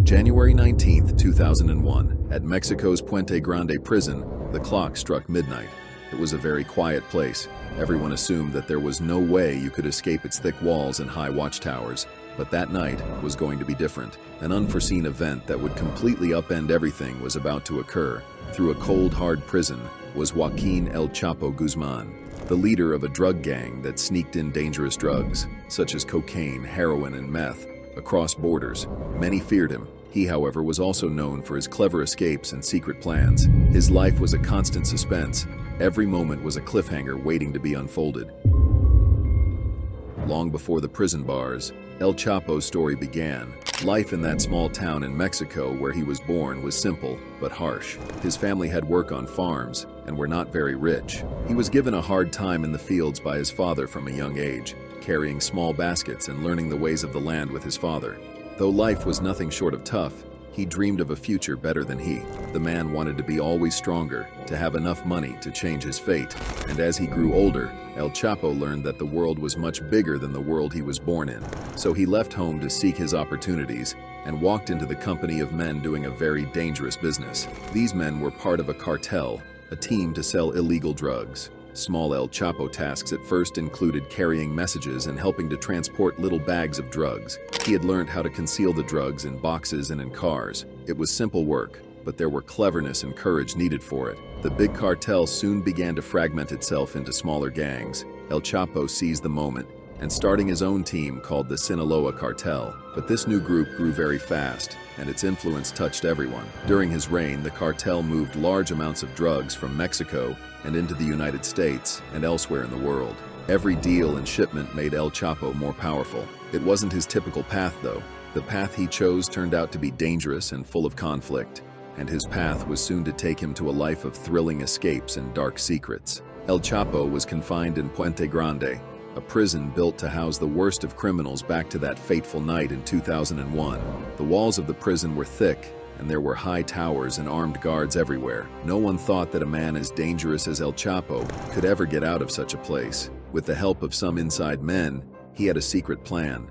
January 19, 2001, at Mexico's Puente Grande prison, the clock struck midnight. It was a very quiet place. Everyone assumed that there was no way you could escape its thick walls and high watchtowers. But that night was going to be different. An unforeseen event that would completely upend everything was about to occur. Through a cold, hard prison was Joaquín El Chapo Guzmán, the leader of a drug gang that sneaked in dangerous drugs, such as cocaine, heroin, and meth, across borders. Many feared him. He, however, was also known for his clever escapes and secret plans. His life was a constant suspense. Every moment was a cliffhanger waiting to be unfolded. Long before the prison bars, El Chapo's story began. Life in that small town in Mexico where he was born was simple but harsh. His family had work on farms and were not very rich. He was given a hard time in the fields by his father from a young age, carrying small baskets and learning the ways of the land with his father. Though life was nothing short of tough, he dreamed of a future better than he. The man wanted to be always stronger, to have enough money to change his fate. And as he grew older, El Chapo learned that the world was much bigger than the world he was born in. So he left home to seek his opportunities and walked into the company of men doing a very dangerous business. These men were part of a cartel, a team to sell illegal drugs. Small El Chapo tasks at first included carrying messages and helping to transport little bags of drugs. He had learned how to conceal the drugs in boxes and in cars. It was simple work, but there were cleverness and courage needed for it. The big cartel soon began to fragment itself into smaller gangs. El Chapo seized the moment and starting his own team called the Sinaloa Cartel. But this new group grew very fast, and its influence touched everyone. During his reign, the cartel moved large amounts of drugs from Mexico and into the United States and elsewhere in the world. Every deal and shipment made El Chapo more powerful. It wasn't his typical path, though. The path he chose turned out to be dangerous and full of conflict, and his path was soon to take him to a life of thrilling escapes and dark secrets. El Chapo was confined in Puente Grande, a prison built to house the worst of criminals back to that fateful night in 2001. The walls of the prison were thick, and there were high towers and armed guards everywhere. No one thought that a man as dangerous as El Chapo could ever get out of such a place. With the help of some inside men, he had a secret plan.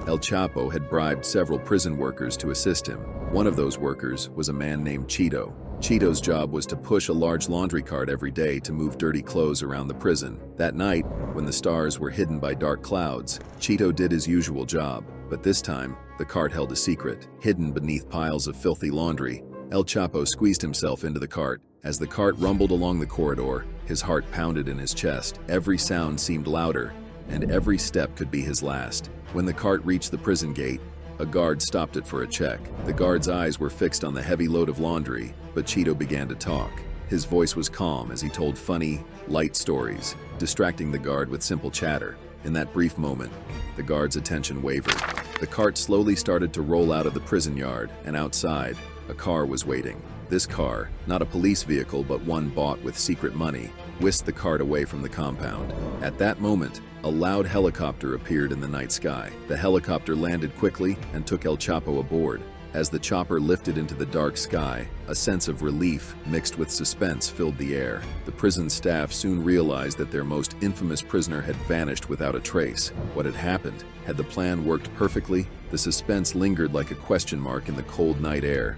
El Chapo had bribed several prison workers to assist him. One of those workers was a man named Cheeto. Cheeto's job was to push a large laundry cart every day to move dirty clothes around the prison. That night, when the stars were hidden by dark clouds, Cheeto did his usual job. But this time, the cart held a secret. Hidden beneath piles of filthy laundry, El Chapo squeezed himself into the cart. As the cart rumbled along the corridor, his heart pounded in his chest. Every sound seemed louder, and every step could be his last. When the cart reached the prison gate, a guard stopped it for a check. The guard's eyes were fixed on the heavy load of laundry, but Cheeto began to talk. His voice was calm as he told funny, light stories, distracting the guard with simple chatter. In that brief moment, the guard's attention wavered. The cart slowly started to roll out of the prison yard, and outside, a car was waiting. This car, not a police vehicle but one bought with secret money, whisked the cart away from the compound. At that moment, a loud helicopter appeared in the night sky. The helicopter landed quickly and took El Chapo aboard. As the chopper lifted into the dark sky, a sense of relief mixed with suspense filled the air. The prison staff soon realized that their most infamous prisoner had vanished without a trace. What had happened? Had the plan worked perfectly? The suspense lingered like a question mark in the cold night air.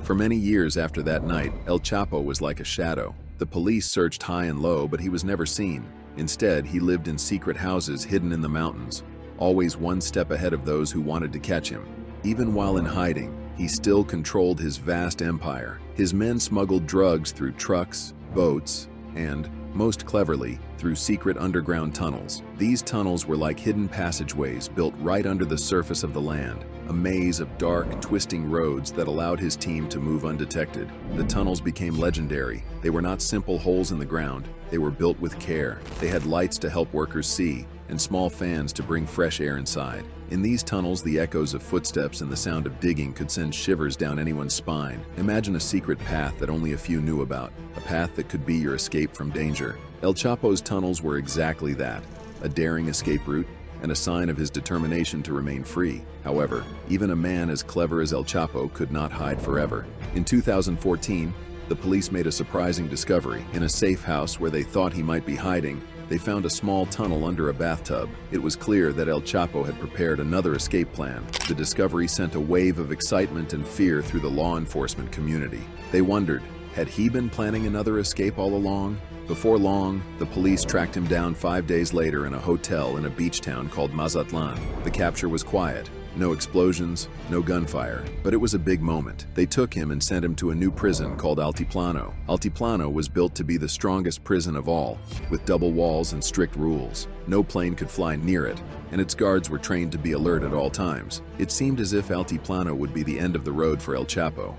For many years after that night, El Chapo was like a shadow. The police searched high and low, but he was never seen. Instead, he lived in secret houses hidden in the mountains, always one step ahead of those who wanted to catch him. Even while in hiding, he still controlled his vast empire. His men smuggled drugs through trucks, boats, and, most cleverly, through secret underground tunnels. These tunnels were like hidden passageways built right under the surface of the land, a maze of dark, twisting roads that allowed his team to move undetected. The tunnels became legendary. They were not simple holes in the ground. They were built with care. They had lights to help workers see, and small fans to bring fresh air inside. In these tunnels, the echoes of footsteps and the sound of digging could send shivers down anyone's spine. Imagine a secret path that only a few knew about, a path that could be your escape from danger. El Chapo's tunnels were exactly that, a daring escape route and a sign of his determination to remain free. However, even a man as clever as El Chapo could not hide forever. In 2014, the police made a surprising discovery. In a safe house where they thought he might be hiding, They found a small tunnel under a bathtub. It was clear that El Chapo had prepared another escape plan. The discovery sent a wave of excitement and fear through the law enforcement community. They wondered, had he been planning another escape all along? Before long, the police tracked him down 5 days later in a hotel in a beach town called Mazatlan. The capture was quiet. No explosions, no gunfire, but it was a big moment. They took him and sent him to a new prison called Altiplano. Altiplano was built to be the strongest prison of all, with double walls and strict rules. No plane could fly near it, and its guards were trained to be alert at all times. It seemed as if Altiplano would be the end of the road for El Chapo.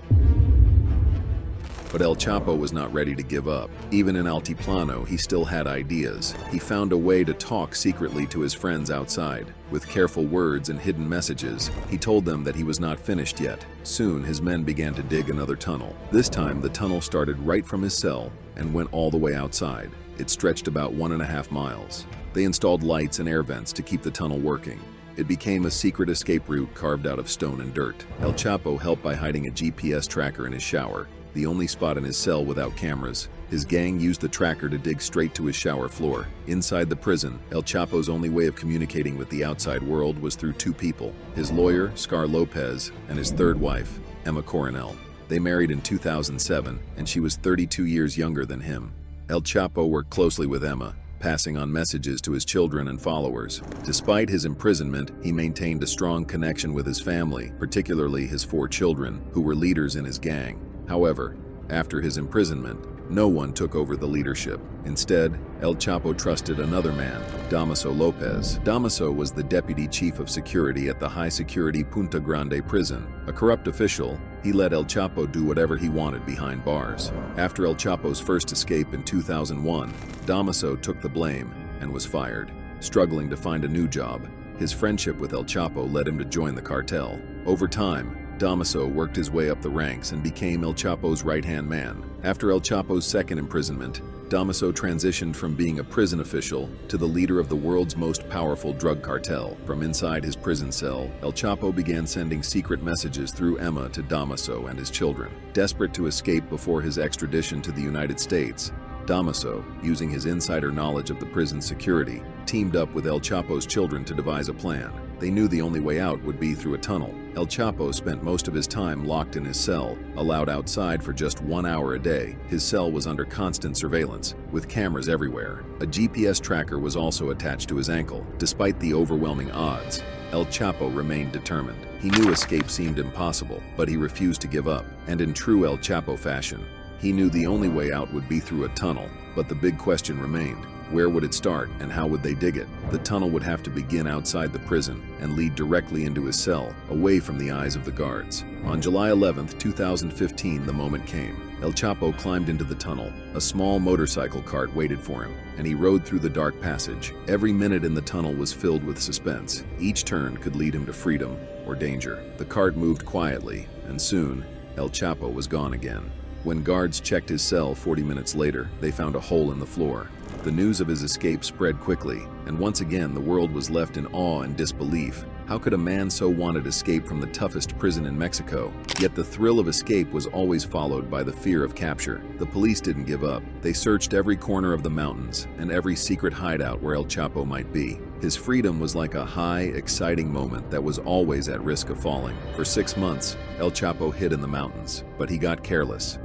But El Chapo was not ready to give up. Even in Altiplano, he still had ideas. He found a way to talk secretly to his friends outside. With careful words and hidden messages, he told them that he was not finished yet. Soon, his men began to dig another tunnel. This time, the tunnel started right from his cell and went all the way outside. It stretched about 1.5 miles. They installed lights and air vents to keep the tunnel working. It became a secret escape route carved out of stone and dirt. El Chapo helped by hiding a GPS tracker in his shower, the only spot in his cell without cameras. His gang used the tracker to dig straight to his shower floor. Inside the prison, El Chapo's only way of communicating with the outside world was through two people, his lawyer, Scar Lopez, and his third wife, Emma Coronel. They married in 2007, and she was 32 years younger than him. El Chapo worked closely with Emma, passing on messages to his children and followers. Despite his imprisonment, he maintained a strong connection with his family, particularly his 4 children, who were leaders in his gang. However, after his imprisonment, no one took over the leadership. Instead, El Chapo trusted another man, Damaso Lopez. Damaso was the deputy chief of security at the high-security Punta Grande prison. A corrupt official, he let El Chapo do whatever he wanted behind bars. After El Chapo's first escape in 2001, Damaso took the blame and was fired. Struggling to find a new job, his friendship with El Chapo led him to join the cartel. Over time, Damaso worked his way up the ranks and became El Chapo's right-hand man. After El Chapo's second imprisonment, Damaso transitioned from being a prison official to the leader of the world's most powerful drug cartel. From inside his prison cell, El Chapo began sending secret messages through Emma to Damaso and his children. Desperate to escape before his extradition to the United States, Damaso, using his insider knowledge of the prison security, teamed up with El Chapo's children to devise a plan. They knew the only way out would be through a tunnel. El Chapo spent most of his time locked in his cell, allowed outside for just 1 hour a day. His cell was under constant surveillance, with cameras everywhere. A GPS tracker was also attached to his ankle. Despite the overwhelming odds, El Chapo remained determined. He knew escape seemed impossible, but he refused to give up. And in true El Chapo fashion, he knew the only way out would be through a tunnel. But the big question remained. Where would it start, and how would they dig it? The tunnel would have to begin outside the prison and lead directly into his cell, away from the eyes of the guards. On July 11, 2015, the moment came. El Chapo climbed into the tunnel. A small motorcycle cart waited for him, and he rode through the dark passage. Every minute in the tunnel was filled with suspense. Each turn could lead him to freedom or danger. The cart moved quietly, and soon, El Chapo was gone again. When guards checked his cell 40 minutes later, they found a hole in the floor. The news of his escape spread quickly, and once again the world was left in awe and disbelief. How could a man so wanted escape from the toughest prison in Mexico? Yet the thrill of escape was always followed by the fear of capture. The police didn't give up. They searched every corner of the mountains and every secret hideout where El Chapo might be. His freedom was like a high, exciting moment that was always at risk of falling. For 6 months, El Chapo hid in the mountains, but he got careless.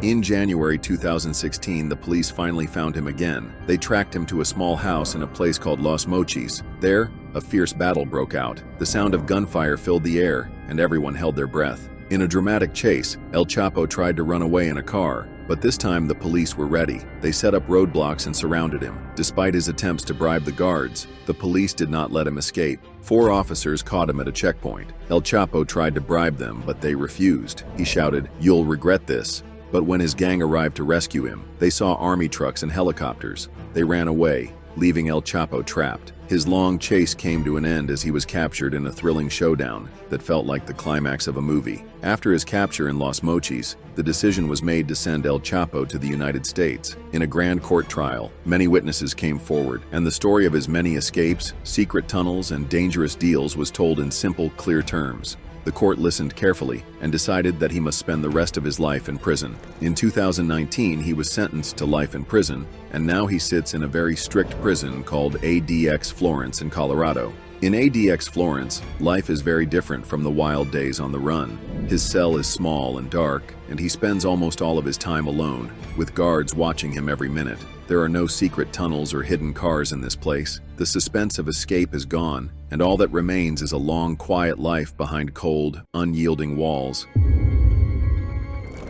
In January 2016, the police finally found him again. They tracked him to a small house in a place called Los Mochis. There, a fierce battle broke out. The sound of gunfire filled the air, and everyone held their breath. In a dramatic chase, El Chapo tried to run away in a car, but this time the police were ready. They set up roadblocks and surrounded him. Despite his attempts to bribe the guards, the police did not let him escape. 4 officers caught him at a checkpoint. El Chapo tried to bribe them, but they refused. He shouted, "You'll regret this." But when his gang arrived to rescue him, they saw army trucks and helicopters. They ran away, leaving El Chapo trapped. His long chase came to an end as he was captured in a thrilling showdown that felt like the climax of a movie. After his capture in Los Mochis, the decision was made to send El Chapo to the United States. In a grand court trial, many witnesses came forward, and the story of his many escapes, secret tunnels, and dangerous deals was told in simple, clear terms. The court listened carefully and decided that he must spend the rest of his life in prison. In 2019, he was sentenced to life in prison, and now he sits in a very strict prison called ADX Florence in Colorado. In ADX Florence, life is very different from the wild days on the run. His cell is small and dark, and he spends almost all of his time alone, with guards watching him every minute. There are no secret tunnels or hidden cars in this place. The suspense of escape is gone, and all that remains is a long, quiet life behind cold, unyielding walls.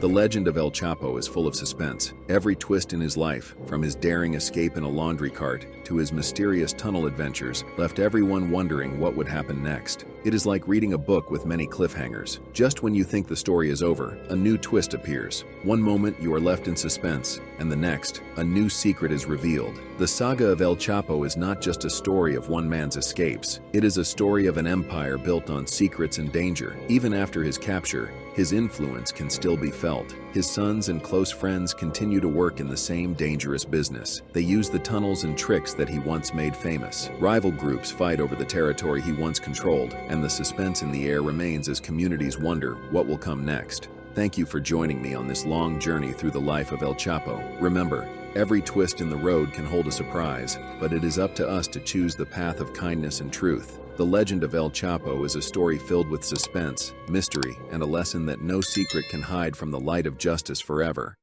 The legend of El Chapo is full of suspense. Every twist in his life, from his daring escape in a laundry cart to his mysterious tunnel adventures, left everyone wondering what would happen next. It is like reading a book with many cliffhangers. Just when you think the story is over, a new twist appears. One moment you are left in suspense, and the next, a new secret is revealed. The saga of El Chapo is not just a story of one man's escapes. It is a story of an empire built on secrets and danger. Even after his capture, his influence can still be felt. His sons and close friends continue to work in the same dangerous business. They use the tunnels and tricks that he once made famous. Rival groups fight over the territory he once controlled, and the suspense in the air remains as communities wonder what will come next. Thank you for joining me on this long journey through the life of El Chapo. Remember, every twist in the road can hold a surprise, but it is up to us to choose the path of kindness and truth. The legend of El Chapo is a story filled with suspense, mystery, and a lesson that no secret can hide from the light of justice forever.